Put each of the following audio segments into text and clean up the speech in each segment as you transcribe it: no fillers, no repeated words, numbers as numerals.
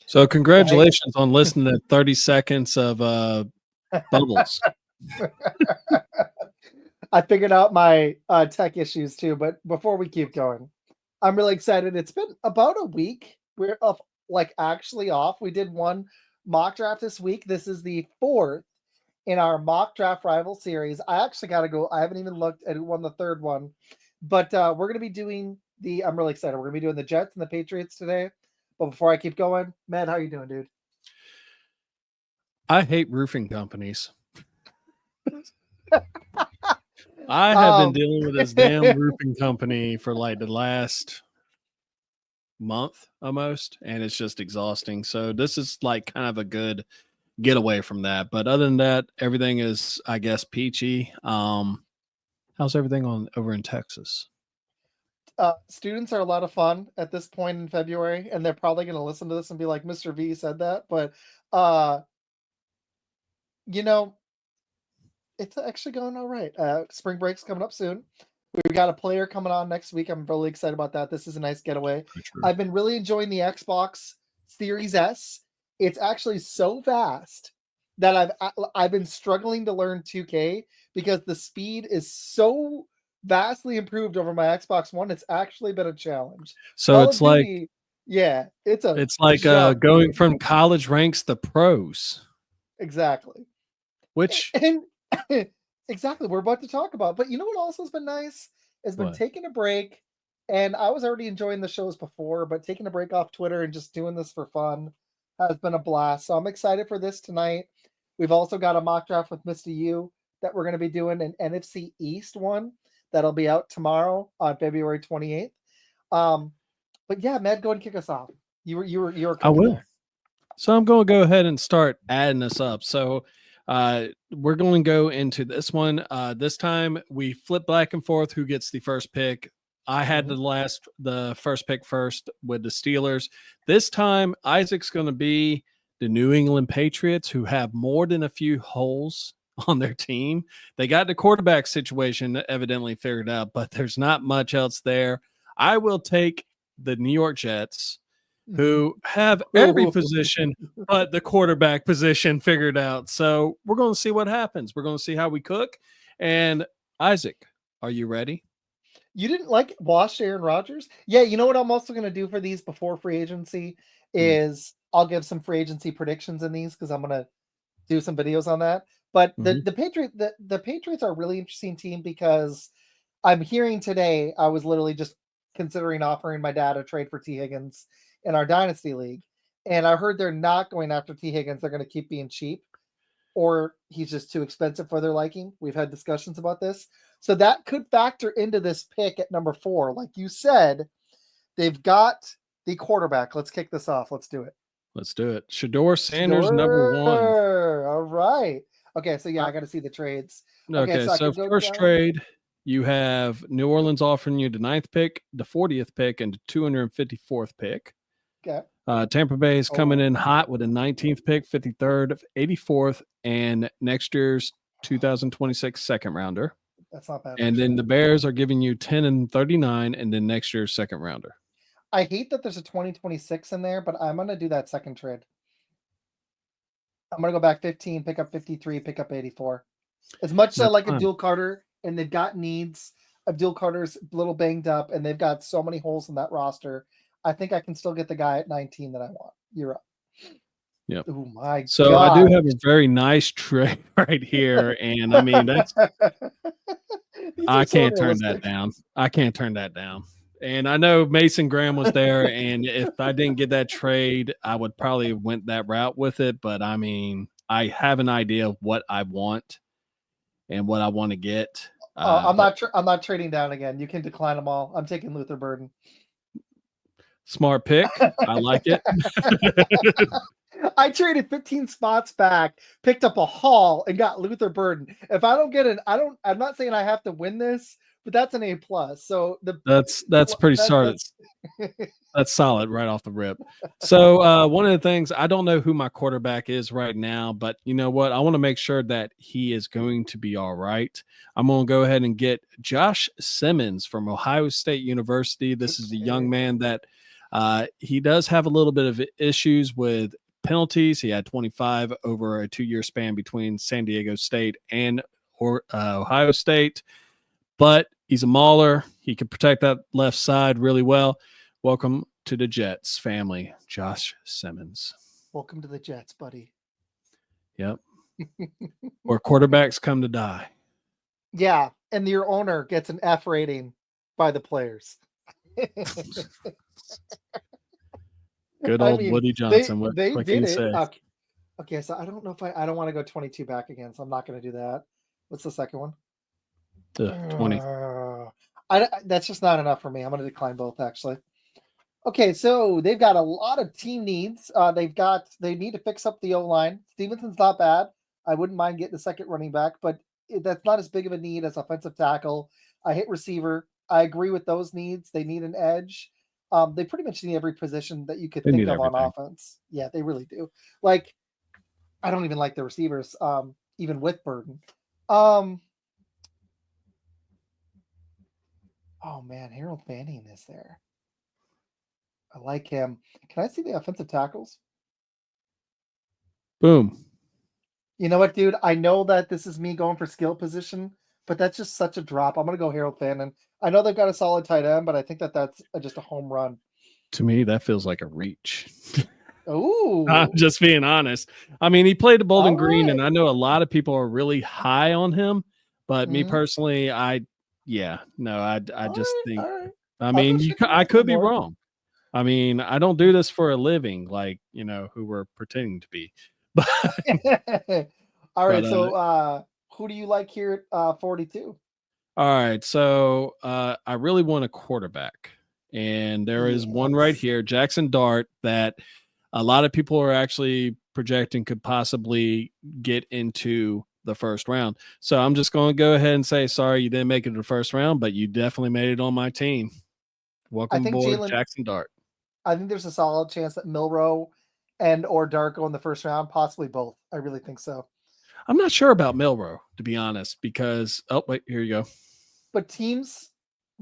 So congratulations on listening to 30 seconds of bubbles. I figured out my tech issues too, but before we keep going, I'm really excited. It's been about a week. We're up, like actually off. We did one mock draft this week. This is the fourth in our mock draft rival series. I actually got to go. I haven't even looked at who won the third one, but we're going to be doing the. I'm really excited. We're going to be doing the Jets and the Patriots today. But before I keep going, Matt, how you doing, dude? I hate roofing companies. I have been dealing with this damn roofing company for like the last month almost, and it's just exhausting. So this is like kind of a good getaway from that. But other than that, everything is, I guess, peachy. How's everything over in Texas? Students are a lot of fun at this point in February, and they're probably going to listen to this and be like, Mr. V said that. But, it's actually going all right. Spring break's coming up soon. We've got a player coming on next week. I'm really excited about that. This is a nice getaway. I've been really enjoying the Xbox Series S. It's actually so fast that I've been struggling to learn 2K because the speed is so vastly improved over my Xbox One. It's actually been a challenge. So Call it's of like Duty, yeah, it's like jump, going dude. from college ranks to pros. Exactly. Which And exactly, we're about to talk about. But you know what also has been nice? Has been What? taking a break. And I was already enjoying the shows before, but taking a break off Twitter and just doing this for fun has been a blast. So I'm excited for this tonight. We've also got a mock draft with Mr. U that we're going to be doing, an NFC East one that'll be out tomorrow on February 28th. But yeah, Matt, go ahead and kick us off. You were I will. there. So I'm going to go ahead and start adding this up. So we're going to go into this one. This time we flip back and forth who gets the first pick. I had the first pick first with the Steelers. This time Isaac's going to be the New England Patriots, who have more than a few holes on their team. They got the quarterback situation evidently figured out, but there's not much else there. I will take the New York Jets, who have every position but the quarterback position figured out. So we're going to see what happens. We're going to see how we cook. And Isaac, are you ready? You didn't like wash Aaron Rodgers? Yeah, you know what I'm also going to do for these before free agency is I'll give some free agency predictions in these because I'm going to do some videos on that. But the Patriots are a really interesting team because I'm hearing today, I was literally just considering offering my dad a trade for T. Higgins in our Dynasty League. And I heard they're not going after T. Higgins. They're going to keep being cheap, or he's just too expensive for their liking. We've had discussions about this. So that could factor into this pick at number 4. Like you said, they've got the quarterback. Let's kick this off. Let's do it. Let's do it. Shedeur Sanders, number 1. All right. Okay, so yeah, I got to see the trades. Okay, so first trade, you have New Orleans offering you the 9th pick, the 40th pick, and the 254th pick. Okay. Tampa Bay is coming in hot with a 19th pick, 53rd, 84th, and next year's 2026 second rounder. That's not bad. And then the Bears are giving you 10 and 39, and then next year's second rounder. I hate that there's a 2026 in there, but I'm going to do that second trade. I'm going to go back 15, pick up 53, pick up 84. As much as I like Abdul Carter, and they've got needs, Abdul Carter's a little banged up, and they've got so many holes in that roster, I think I can still get the guy at 19 that I want. You're up. Yep. Oh my God. So I do have a very nice trade right here, and I mean that's I can't turn that down. I can't turn that down. And I know Mason Graham was there, and if I didn't get that trade, I would probably have went that route with it. But I mean, I have an idea of what I want and what I want to get. I'm not trading down again. You can decline them all. I'm taking Luther Burden. Smart pick. I like it. I traded 15 spots back, picked up a haul, and got Luther Burden. If I don't get it, I'm not saying I have to win this, but that's an A plus. So That's pretty solid. That's solid right off the rip. So one of the things, I don't know who my quarterback is right now, but you know what? I want to make sure that he is going to be all right. I'm going to go ahead and get Josh Simmons from Ohio State University. This is a young man that he does have a little bit of issues with penalties. He had 25 over a 2-year span between San Diego State and Ohio State, but he's a mauler. He can protect that left side really well. Welcome to the Jets family, Josh Simmons. Welcome to the Jets, buddy. Yep. Where quarterbacks come to die. Yeah, and your owner gets an F rating by the players. Good old Woody Johnson. What They can did you it. say? Okay, so I don't know if I don't want to go 22 back again, so I'm not going to do that. What's the second one? 20. That's just not enough for me. I'm going to decline both, actually. Okay, so they've got a lot of team needs. They need to fix up the O-line. Stevenson's not bad. I wouldn't mind getting a second running back, but that's not as big of a need as offensive tackle. I hit receiver. I agree with those needs. They need an edge. They pretty much need every position that you could think of on offense. Yeah, they really do. Like, I don't even like the receivers, even with Burden. Oh man, Harold Fanning is there. I like him. Can I see the offensive tackles? Boom. You know what, dude? I know that this is me going for skill position, but that's just such a drop. I'm going to go Harold Fanning. I know they've got a solid tight end, but I think that's just a home run. To me, that feels like a reach. Ooh. I'm just being honest. I mean, he played the Bowling Green, and I know a lot of people are really high on him, but me personally, I just think, I mean, I could be wrong. I mean, I don't do this for a living, like, who we're pretending to be. But all right, so who do you like here at 42? All right, so I really want a quarterback, and there is one right here, Jackson Dart, that a lot of people are actually projecting could possibly get into the first round. So I'm just going to go ahead and say, sorry, you didn't make it to the first round, but you definitely made it on my team. Welcome aboard, Jackson Dart. I think there's a solid chance that Milroe and or Dart go in the first round, possibly both. I really think so. I'm not sure about Milroe, to be honest, because wait, here you go. But teams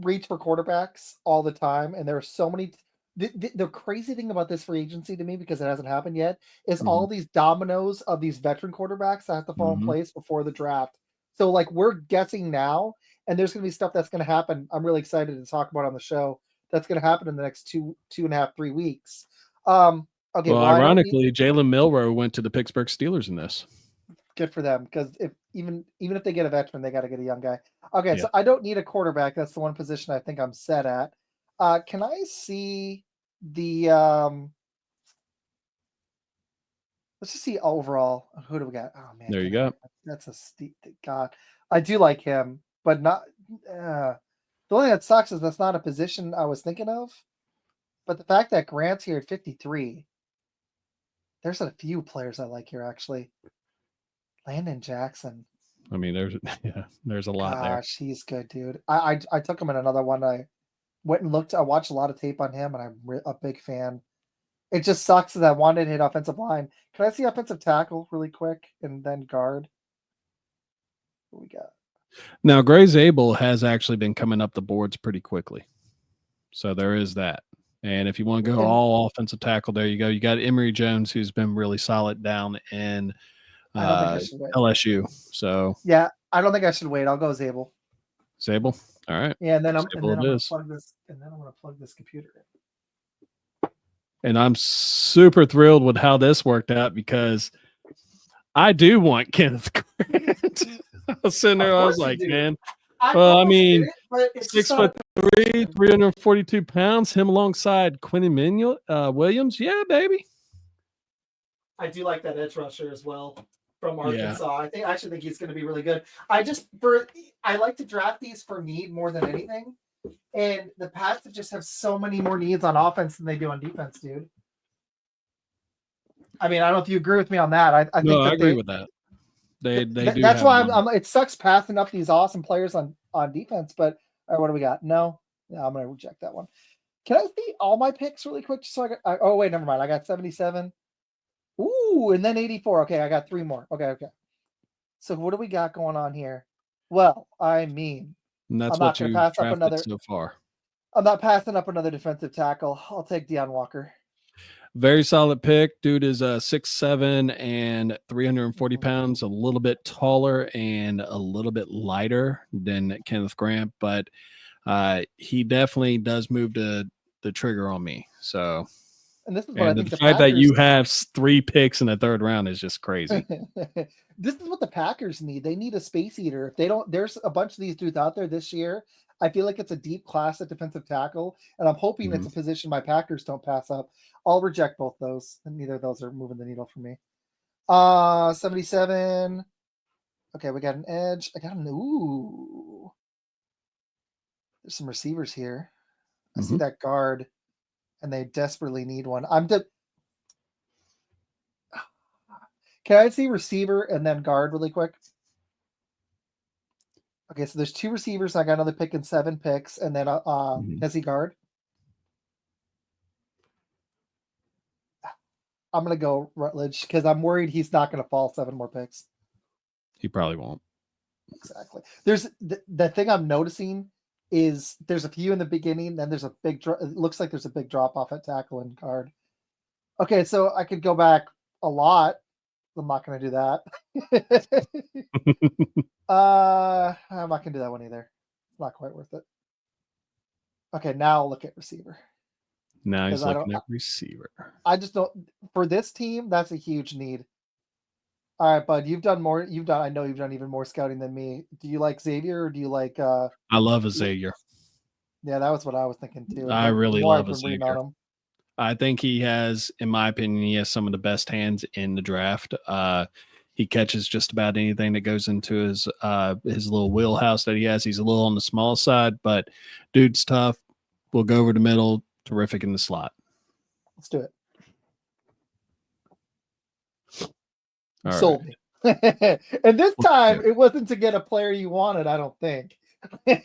reach for quarterbacks all the time, and there are so many. The crazy thing about this free agency to me, because it hasn't happened yet, is all these dominoes of these veteran quarterbacks that have to fall in place before the draft. So, like, we're guessing now, and there's going to be stuff that's going to happen. I'm really excited to talk about on the show. That's going to happen in the next two and a half, 3 weeks. Okay. Well, ironically, Jalen Milroe went to the Pittsburgh Steelers in this. Good for them, because even if they get a veteran, they got to get a young guy. Okay, so I don't need a quarterback. That's the one position I think I'm set at. Can I see the let's just see overall. Who do we got? Oh man, there you go. That's a steep God. I do like him, but not the only thing that sucks is that's not a position I was thinking of. But the fact that Grant's here at 53, there's a few players I like here actually. Landon Jackson. I mean, there's a lot there. Gosh, he's good, dude. I took him in another one. I went and looked. I watched a lot of tape on him, and I'm a big fan. It just sucks that I wanted to hit offensive line. Can I see offensive tackle really quick and then guard? What we got? Now, Gray Zabel has actually been coming up the boards pretty quickly. So there is that. And if you want to go all offensive tackle, there you go. You got Emory Jones, who's been really solid down in LSU. So yeah, I don't think I should wait. I'll go Zabel. Zabel. All right. Yeah, and then I'm gonna plug this, and then I'm gonna plug this computer in. And I'm super thrilled with how this worked out, because I do want Kenneth Grant. I was sitting there, I was like, man. Well, I mean, 6'3", 342 pounds, him alongside Quentin Williams. Yeah, baby. I do like that edge rusher as well from Arkansas. I actually think he's going to be really good. I like to draft these for need more than anything. And the Pats just have so many more needs on offense than they do on defense, dude. I mean, I don't know if you agree with me on that. I No, think I that agree with that. They do that's have why money. it sucks passing up these awesome players on defense. But all right, what do we got? No, I'm gonna reject that one. Can I see all my picks really quick? Just so I got. Oh wait, never mind. I got 77. Ooh, and then 84. Okay, I got 3 more. Okay. So what do we got going on here? Well, I mean, And that's I'm not what gonna you've pass up drafted another. so far. I'm not passing up another defensive tackle. I'll take Deion Walker. Very solid pick. Dude is 6'7" and 340 pounds, a little bit taller and a little bit lighter than Kenneth Grant, but he definitely does move the trigger on me. So, And this is what I and the think the fact that Packers. you have 3 picks in the third round is just crazy. This is what the Packers need. They need a space eater. If they don't, there's a bunch of these dudes out there this year. I feel like it's a deep class at defensive tackle, and I'm hoping it's a position my Packers don't pass up. I'll reject both those, and neither of those are moving the needle for me. 77. Okay, we got an edge. I got an ooh. There's some receivers here. I see that guard, and they desperately need one. Can I see receiver and then guard really quick? Okay, so there's 2 receivers. I got another pick and 7 picks, and then has he guard? I'm gonna go Rutledge because I'm worried he's not gonna fall 7 more picks. He probably won't. Exactly. There's the thing I'm noticing is there's a few in the beginning, then there's a big it looks like there's a big drop off at tackle and guard. Okay, so I could go back a lot. I'm not gonna do that. I'm not gonna do that one either. It's not quite worth it. Okay, now I'll look at receiver. Now he's 'Cause I don't looking at receiver. I just don't for this team, that's a huge need. All right, bud, you've done more. I know you've done even more scouting than me. Do you like Xavier or do you like I love Xavier. yeah, that was what I was thinking too. I The really more love I've been reading on Xavier. him. I think he has, in my opinion, he has some of the best hands in the draft. He catches just about anything that goes into his little wheelhouse that he has. He's a little on the small side, but dude's tough. Will go over the middle. Terrific in the slot. Let's do it. All Sold right. me. And this Let's time do it wasn't to get a player you wanted, I don't think.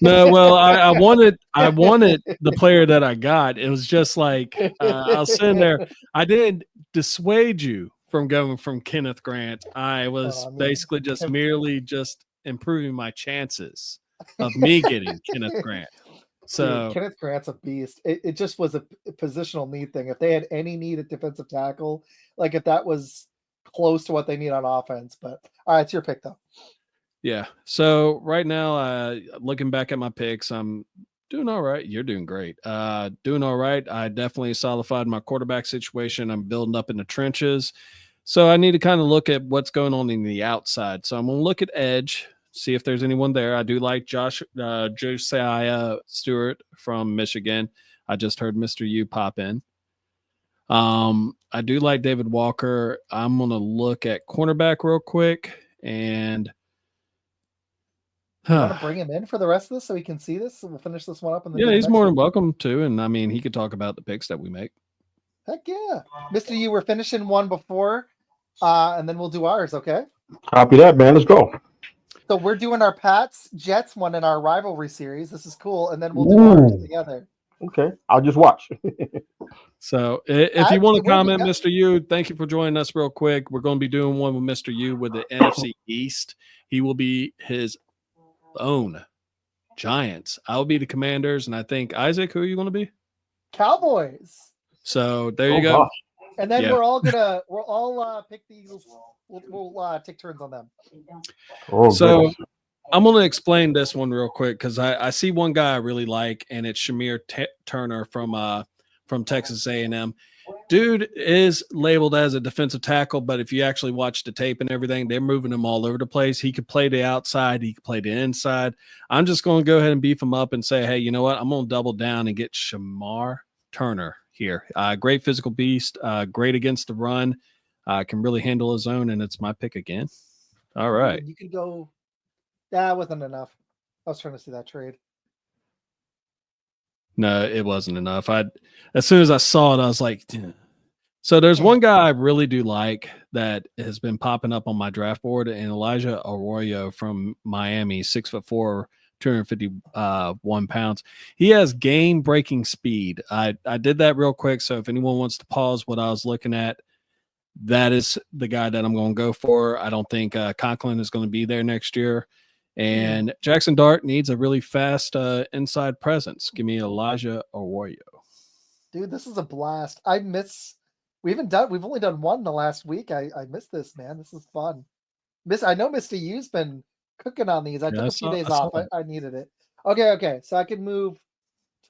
No, well, I wanted the player that I got. It was just like I was sitting there. I didn't dissuade you from going from Kenneth Grant. I was basically just merely just improving my chances of me getting Kenneth Grant. Dude, So Kenneth Grant's a beast. It just was a positional need thing. If they had any need at defensive tackle, like if that was close to what they need on offense. But all right, it's your pick though. yeah. So right now, looking back at my picks, I'm doing all right. You're doing great. Doing all right. I definitely solidified my quarterback situation. I'm building up in the trenches. So I need to kind of look at what's going on in the outside. So I'm going to look at edge, see if there's anyone there. I do like Josiah Stewart from Michigan. I just heard Mr. U pop in. I do like David Walker. I'm going to look at cornerback real quick and You want to bring him in for the rest of this so we can see this and we'll finish this one up and then yeah, do the he's next more one? than welcome to. And I mean, he could talk about the picks that we make. Heck yeah. Mr. U, we're finishing one before, and then we'll do ours, okay? Copy that, man. Let's go. So we're doing our Pats Jets one in our rivalry series. This is cool, and then we'll do ours together. Okay, I'll just watch. So if you want to Actually, comment, Mr. U, thank you for joining us real quick. We're going to be doing one with Mr. U with the NFC East. He will be his own Giants. I'll be the Commanders, and I think Isaac, who are you going to be? Cowboys. So there you go. Gosh. And then we're all pick the Eagles. We'll take turns on them. So goodness. I'm going to explain this one real quick because I see one guy I really like, and it's Shamir Turner from Texas A&M. Dude is labeled as a defensive tackle, but if you actually watch the tape and everything, they're moving him all over the place. He could play the outside. He could play the inside. I'm just going to go ahead and beef him up and say, hey, you know what? I'm going to double down and get Shamar Turner here. Great physical beast, great against the run, can really handle his own, and it's my pick again. All right. You could go. That wasn't enough. I was trying to see that trade. No, it wasn't enough. As soon as I saw it, I was like, "Duh." So there's one guy I really do like that has been popping up on my draft board, and Elijah Arroyo from Miami, 6'4", 251 pounds. He has game breaking speed. I did that real quick. So if anyone wants to pause what I was looking at, that is the guy that I'm going to go for. I don't think Conklin is going to be there next year. And Jackson Dart needs a really fast inside presence. Give me Elijah Arroyo. Dude, this is a blast. We've only done one in the last week. I miss this, man. This is fun. I know Mr. U's been cooking on these. I took a few days off. I needed it. Okay. So I can move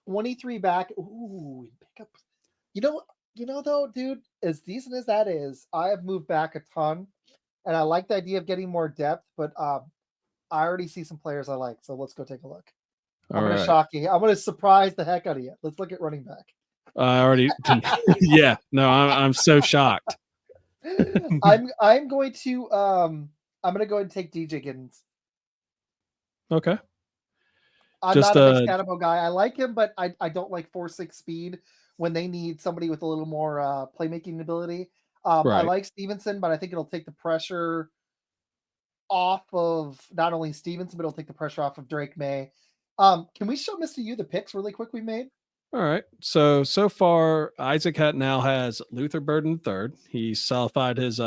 23 back. Ooh, pick up. You know though, dude, as decent as that is, I have moved back a ton, and I like the idea of getting more depth, but I already see some players I like. So let's go take a look. I'm gonna shock you. I'm gonna surprise the heck out of you. Let's look at running back. I already, yeah. No, I'm so shocked. I'm going to go ahead and take DJ Giddens. Okay. I'm not a big Scatabo guy. I like him, but I don't like 4.6 speed when they need somebody with a little more playmaking ability. Right. I like Stevenson, but I think it'll take the pressure off of not only Stevenson, but it'll take the pressure off of Drake May. Can we show Mr. U the picks really quick we made? All right. So far, Isaac now has Luther Burden third. He solidified his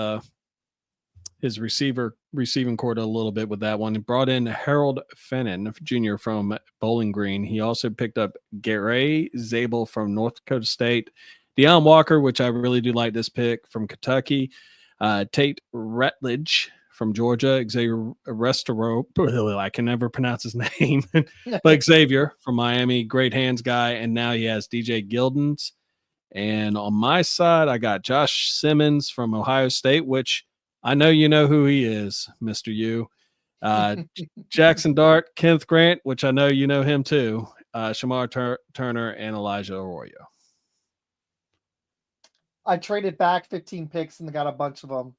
receiving core a little bit with that one. He brought in Harold Fennon Jr. from Bowling Green. He also picked up Gary Zabel from North Dakota State. Deion Walker, which I really do like this pick, from Kentucky. Tate Rutledge from Georgia. Xavier Restero, I can never pronounce his name, but Xavier from Miami, great hands guy. And now he has DJ Gildens. And on my side, I got Josh Simmons from Ohio State, which I know you know who he is, Mr. U. Jackson Dart, Kenneth Grant, which I know you know him too. Shamar Turner, and Elijah Arroyo. I traded back 15 picks and got a bunch of them.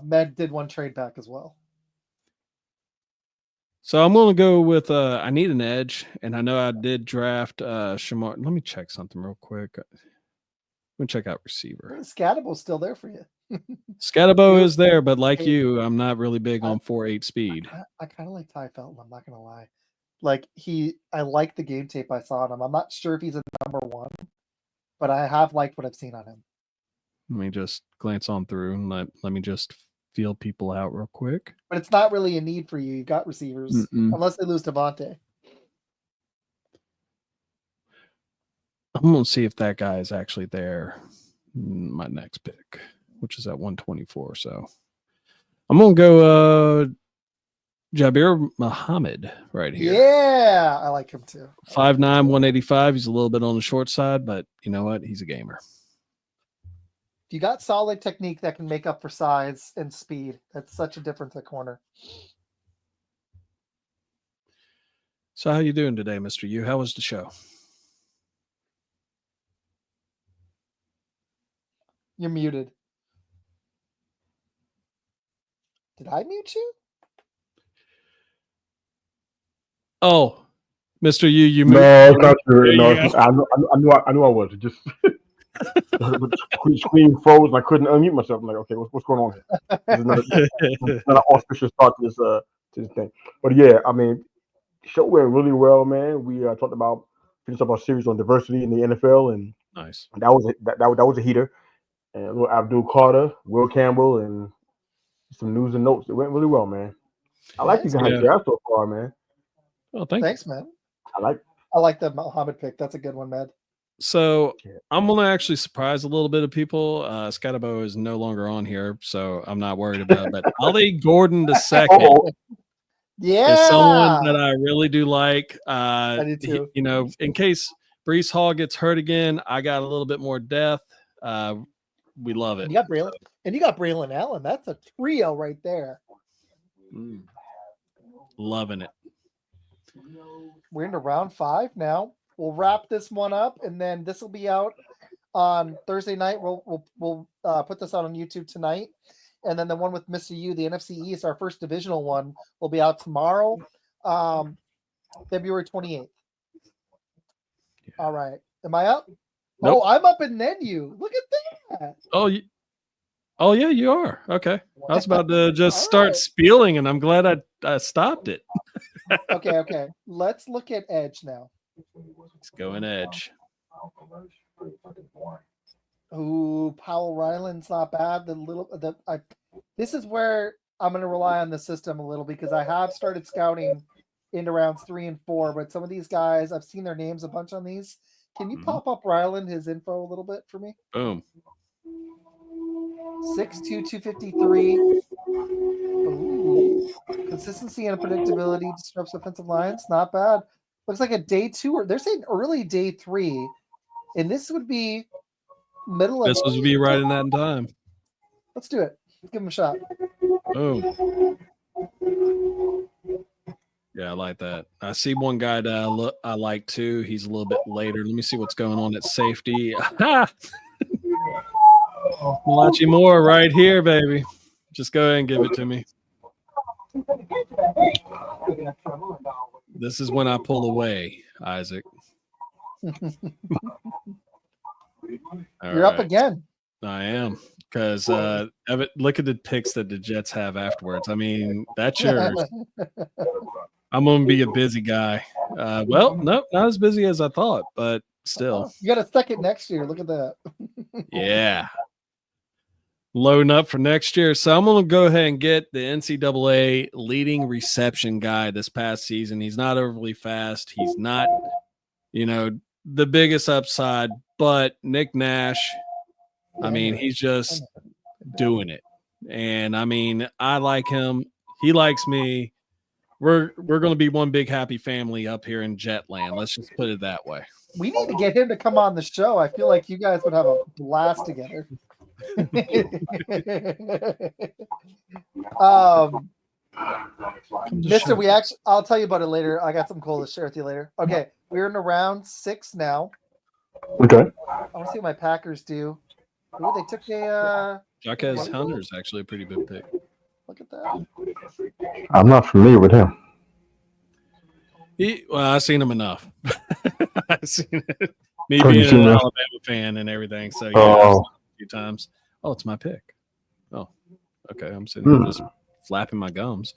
Med did one trade back as well. So I'm going to go with I need an edge, and I know I did draft Shamar. Let me check something real quick. Let me check out receiver. Scatabo's still there for you. Scatabo is there, but like you, I'm not really big on 4.8 speed. I kind of like Ty Felton. I'm not going to lie. Like I like the game tape I saw on him. I'm not sure if he's a number one, but I have liked what I've seen on him. Let me just glance on through and let me just feel people out real quick. But it's not really a need for you. You got receivers, unless they lose Devontae. I'm going to see if that guy is actually there. My next pick, which is at 124. So I'm going to go Jabir Muhammad right here. Yeah, I like him too. 5'9", 185. He's a little bit on the short side, but you know what? He's a gamer. You got solid technique that can make up for size and speed. That's such a difference at corner. So how you doing today, Mr. U? How was the show? You're muted. Did I mute you? Oh, Mr. U, you moved. No, not true. No, I knew I was. Just the screen froze and I couldn't unmute myself. I'm like, okay, what's going on here? This is not an auspicious start to this thing. But yeah, I mean, the show went really well, man. We talked about finished up our series on diversity in the NFL, and nice. That was a heater. And little Abdul Carter, Will Campbell, and some news and notes. It went really well, man. I like you guys draft so far, man. Oh, thanks, man. I like the Muhammad pick. That's a good one, man. So I'm going to actually surprise a little bit of people. Scatabo is no longer on here, so I'm not worried about it. But Ali Gordon II is someone that I really do like. I do too. In case Breece Hall gets hurt again, I got a little bit more depth. We love it. You got Braylon Allen. That's a trio right there. Loving it. We're into round 5 now. We'll wrap this one up, and then this will be out on Thursday night. We'll put this out on YouTube tonight, and then the one with Mr. U, the NFC East, our first divisional one, will be out tomorrow, February 28th. All right. Am I up? Nope. Oh, I'm up and then you. Look at that. Oh, yeah, you are. Okay. I was about to just All start right. spieling, and I'm glad I stopped it. Okay. Let's look at Edge now. Let's go in Edge. Ooh, Powell Ryland's not bad. This is where I'm going to rely on the system a little because I have started scouting into rounds 3 and 4, but some of these guys, I've seen their names a bunch on these. Can you pop up Ryland, his info a little bit for me? Boom. 6'2", 253. Ooh. Consistency and predictability disrupts offensive lines. Not bad. Looks like a day 2, or they're saying early day 3. And this would be middle of. This would be right in that time. Let's do it. Let's give him a shot. Boom. Yeah, I like that. I see one guy that I like too. He's a little bit later. Let me see what's going on at safety. Malachi Moore right here, baby. Just go ahead and give it to me. This is when I pull away, Isaac. You're up again. I am. Because look at the picks that the Jets have afterwards. I mean, that's yours. I'm going to be a busy guy. Well, nope, not as busy as I thought, but still. You got a second next year. Look at that. Yeah. Loading up for next year. So I'm going to go ahead and get the NCAA leading reception guy this past season. He's not overly fast. He's not, the biggest upside, but Nick Nash, I mean, he's just doing it. And I mean, I like him. He likes me. We're going to be one big happy family up here in Jetland. Let's just put it that way. We need to get him to come on the show. I feel like you guys would have a blast together. Mister, I'll tell you about it later. I got something cool to share with you later. Okay, we're in round 6 now. Okay. I want to see what my Packers do. Ooh, they took a Jaquez Hunter's actually a pretty big pick. Look at that. I'm not familiar with him. I've seen him enough. I've seen it. Me being an Alabama fan and everything. So, yeah, I've seen it a few times. Oh, it's my pick. Oh, okay. I'm sitting here just flapping my gums.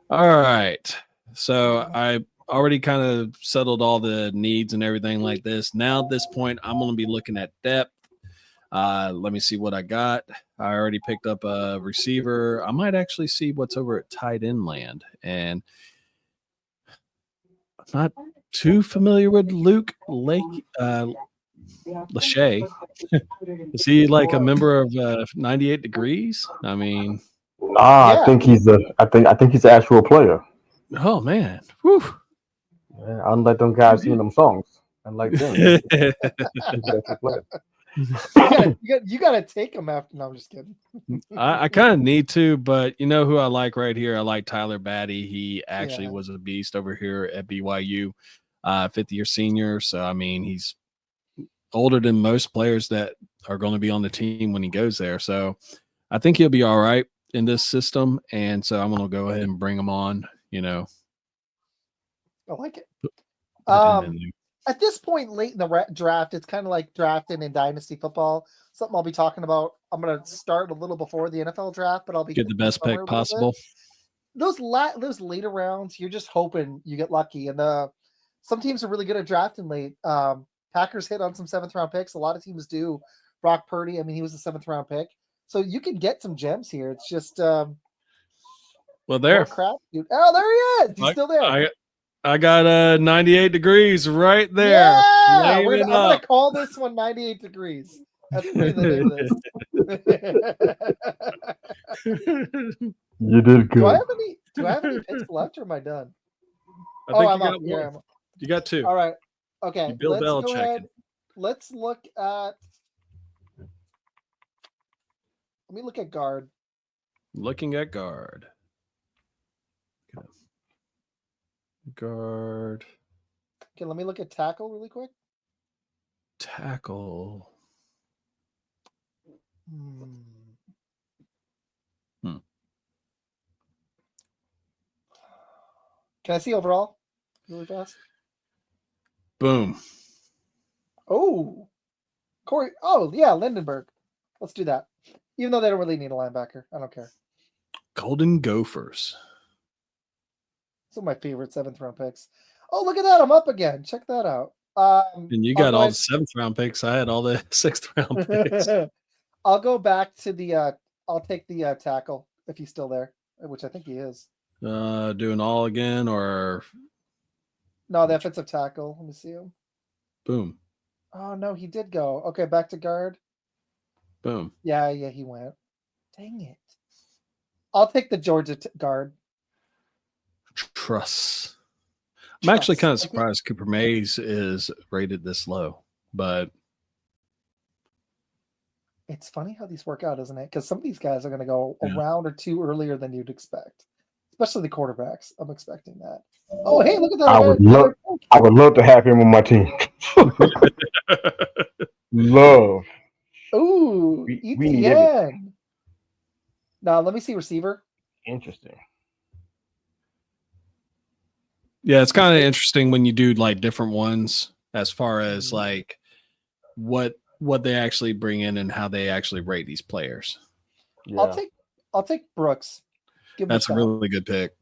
All right. So, I already kind of settled all the needs and everything like this. Now, at this point, I'm going to be looking at depth. Let me see what I got. I already picked up a receiver. I might actually see what's over at tight end land. And I'm not too familiar with Luke Lachey. Is he like a member of 98 Degrees? I mean, I think he's an actual player. Oh man, whew. Yeah, unlike them guys singing them songs, unlike them, he's an actual player. You gotta take him after. No, I'm just kidding. I kind of need to, but you know who I like right here? I like Tyler Batty. He actually was a beast over here at BYU, 5th-year senior. So I mean, he's older than most players that are going to be on the team when he goes there. So I think he'll be all right in this system. And so I'm going to go ahead and bring him on. I like it. At this point late in the draft, it's kind of like drafting in dynasty football. Something I'll be talking about. I'm going to start a little before the NFL draft, but I'll be get the best pick possible. Those later rounds, you're just hoping you get lucky. And some teams are really good at drafting late. Packers hit on some 7th round picks. A lot of teams do. Brock Purdy, I mean, he was a 7th round pick. So you can get some gems here. It's just there. Crap, dude. Oh, there he is. He's still there. I got 98 degrees right there. Yeah, I'm gonna call this one 98 degrees. That's the name of this. You did good. Do I have any picks left, or am I done? I'm up. Yeah, you got 2. All right. Okay. Bill Belichick. Let's look at. Let me look at guard. Looking at guard. Guard. Okay, let me look at tackle really quick. Tackle. Can I see overall really fast? Boom. Oh, Corey. Oh, yeah, Lindenberg. Let's do that. Even though they don't really need a linebacker. I don't care. Golden Gophers. Some of my favorite 7th round picks. Oh, look at that. I'm up again. Check that out. And you got all the 7th round picks. I had all the 6th round picks. I'll go back to the I'll take the tackle if he's still there, which I think he is. Doing all again or no, the offensive tackle. Let me see him. Boom. Oh no, he did go. Okay, back to guard. Boom. Yeah, he went. Dang it. I'll take the Georgia guard. Truss. I'm actually kind of surprised Cooper Mays is rated this low, but it's funny how these work out, isn't it? Because some of these guys are going to go a round or 2 earlier than you'd expect, especially the quarterbacks. I'm expecting that. Oh, hey, look at that! I would love to have him on my team. Love. Ooh, ETN. Now let me see receiver. Interesting. Yeah, it's kind of interesting when you do like different ones as far as like what they actually bring in and how they actually rate these players. Yeah. I'll take Brooks. That's a really good pick.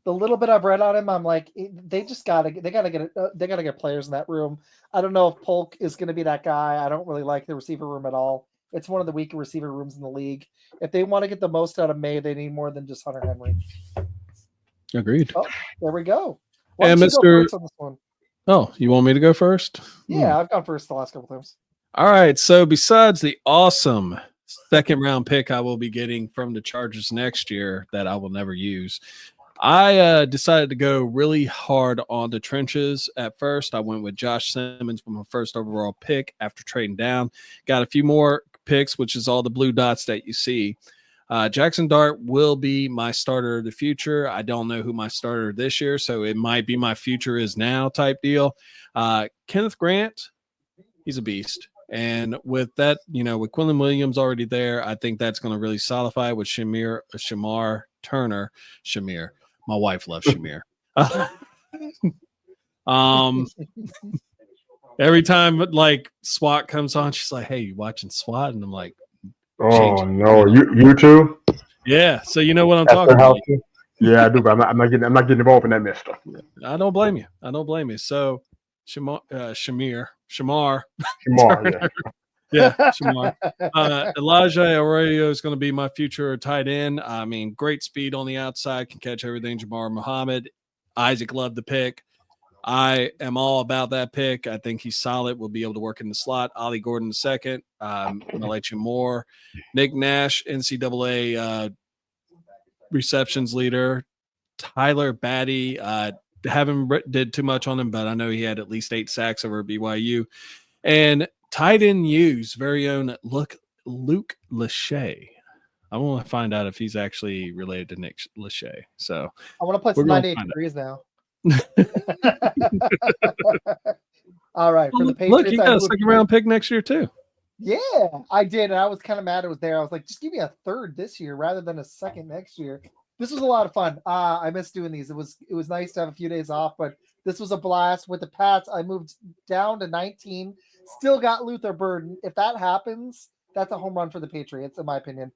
The little bit I've read on him, I'm like, they gotta get players in that room. I don't know if Polk is going to be that guy. I don't really like the receiver room at all. It's one of the weaker receiver rooms in the league. If they want to get the most out of May, they need more than just Hunter Henry. Agreed. Oh, there we go. And Mr. On this one? Oh, you want me to go first? Yeah, I've gone first the last couple times. All right. So besides the awesome 2nd round pick I will be getting from the Chargers next year that I will never use, I decided to go really hard on the trenches at first. I went with Josh Simmons with my 1st overall pick after trading down. Got a few more picks, which is all the blue dots that you see. Jackson Dart will be my starter of the future. I don't know who my starter this year, so it might be my future is now type deal. Kenneth Grant, he's a beast. And with that, with Quinlan Williams already there, I think that's going to really solidify with Shamar Turner. Shamir. My wife loves Shamir. Every time like SWAT comes on, she's like, "Hey, you watching SWAT?" And I'm like, "Oh no, you too?" Yeah, so you know what I'm talking about. Yeah, I do, but I'm not getting involved in that mess stuff. I don't blame you. So Shamar. Yeah, Shamar. Elijah Arroyo is going to be my future tight end. I mean, great speed on the outside, can catch everything. Jamar Muhammad. Isaac loved the pick. I am all about that pick. I think he's solid. We'll be able to work in the slot. Ollie Gordon II. Malachi Moore. Nick Nash, NCAA receptions leader. Tyler Batty. Haven't did too much on him, but I know he had at least 8 sacks over BYU. And tight end U's very own Luke Lachey. I want to find out if he's actually related to Nick Lachey. So I want to put some 98 degrees now. All right. For the Patriots, look, you got a 2nd round pick next year too. Yeah, I did. And I was kind of mad it was there. I was like, just give me a 3rd this year rather than a 2nd next year. This was a lot of fun. I missed doing these. It was nice to have a few days off, but this was a blast with the Pats. I moved down to 19. Still got Luther Burden. If that happens, that's a home run for the Patriots, in my opinion.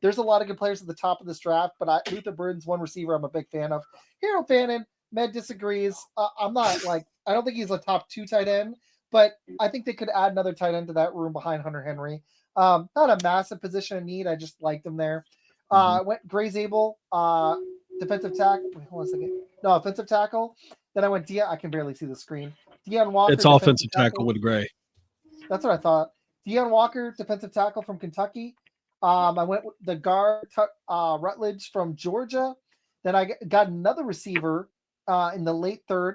There's a lot of good players at the top of this draft, but Luther Burden's one receiver I'm a big fan of. Hero Fannin, Med disagrees. I'm not like, I don't think he's a top 2 tight end, but I think they could add another tight end to that room behind Hunter Henry. Not a massive position of need. I just liked him there. I went Gray Zabel, defensive tackle. Wait, hold on a second. No, offensive tackle. Then I went I can barely see the screen. Deion Walker. It's offensive tackle with Gray. That's what I thought. Deion Walker, defensive tackle from Kentucky. I went with the guard Rutledge from Georgia. Then I got another receiver in the late 3rd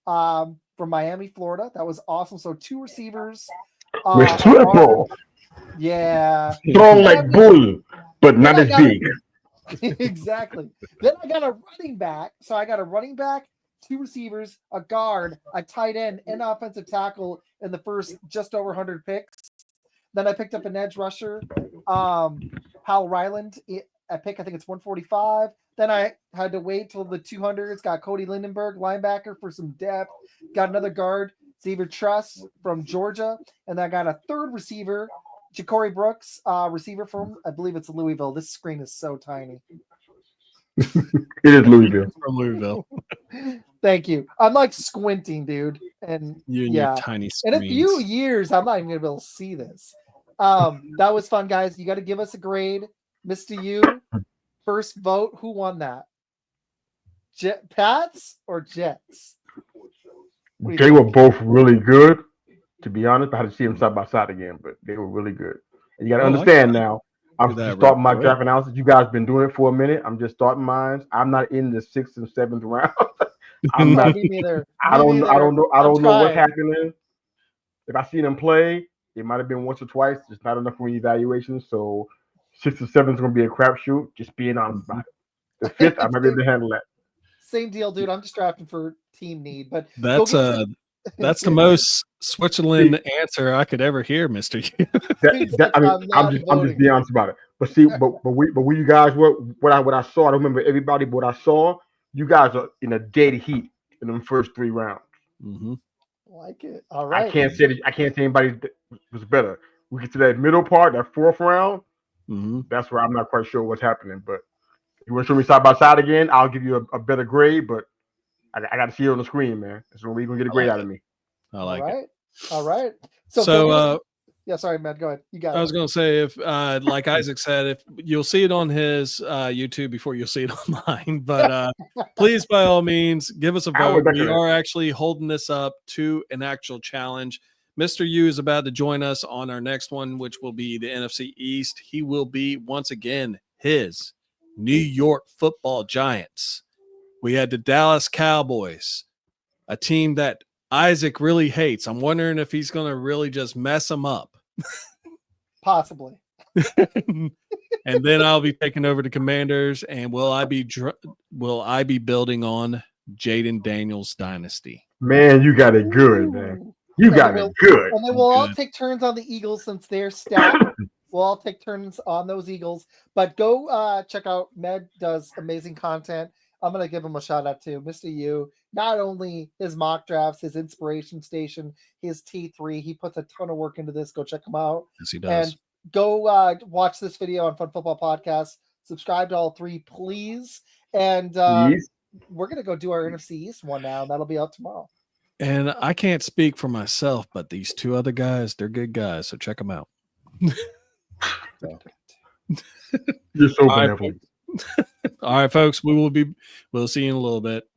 from Miami, Florida. That was awesome. So 2 receivers. With triple. Yeah. Strong like bull, but not as big. Exactly. Then I got a running back. So I got a running back, 2 receivers, a guard, a tight end, and offensive tackle in the first just over 100 picks. Then I picked up an edge rusher, Hal Ryland at pick, I think it's 145. Then I had to wait till the 200s, got Cody Lindenberg, linebacker, for some depth. Got another guard, Xavier Truss from Georgia, and I got a third receiver, Ja'Cory Brooks, receiver from, I believe it's Louisville. This screen is so tiny. It is Louisville. From Louisville. Thank you. I'm like squinting, dude. And You and yeah, your tiny in screens. a few years, I'm not even gonna be able to see this. That was fun, guys. You got to give us a grade, Mr. U. First vote. Who won that? Pats or Jets? They were both really good. To be honest, I had to see them side by side again, but they were really good. And you got to understand now. I'm just starting my draft analysis. You guys been doing it for a minute. I'm just starting mine. I'm not in the 6th and 7th round. I'm not. Me neither. I don't know what's happening. If I see them play, it might have been once or twice. It's not enough for an evaluation. So 6th and 7th is going to be a crapshoot. Just being honest about it. The 5th, I might be able to handle that. Same deal, dude. I'm just drafting for team need, but that's the most Switzerland answer I could ever hear, Mr. U. I'm just being honest about it. But see, but we you guys what I saw, I don't remember everybody, but what I saw, you guys are in a dead heat in them first 3 rounds. Mm-hmm. Like it. All right. I can't say anybody was better. We get to that middle part, that 4th round. Mm-hmm. That's where I'm not quite sure what's happening. But if you want to show me side by side again, I'll give you a better grade. But I got to see it on the screen, man. That's when we're gonna get a grade out of me. I like it. All right. So yeah, sorry, Matt. Go ahead. You got it. I was going to say, if like Isaac said, if you'll see it on his YouTube before you'll see it on mine, but please, by all means, give us a vote. We are actually holding this up to an actual challenge. Mr. U is about to join us on our next one, which will be the NFC East. He will be once again his New York Football Giants. We had the Dallas Cowboys, a team that Isaac really hates. I'm wondering if he's going to really just mess them up. Possibly. And then I'll be taking over the Commanders, and will I be building on Jaden Daniels' dynasty? Man, you got it good, man. You got it good. And then we'll all take turns on the Eagles since they're stacked. We'll all take turns on those Eagles. But go check out Med does amazing content. I'm going to give him a shout out to Mr. U. Not only his mock drafts, his inspiration station, his T3. He puts a ton of work into this. Go check him out. Yes, he does. And go watch this video on Fun Football Podcast. Subscribe to all 3, please. And we're going to go do our NFC East one now. And that'll be out tomorrow. And I can't speak for myself, but these 2 other guys, they're good guys. So check them out. You're so benevolent. All right, folks, we'll see you in a little bit.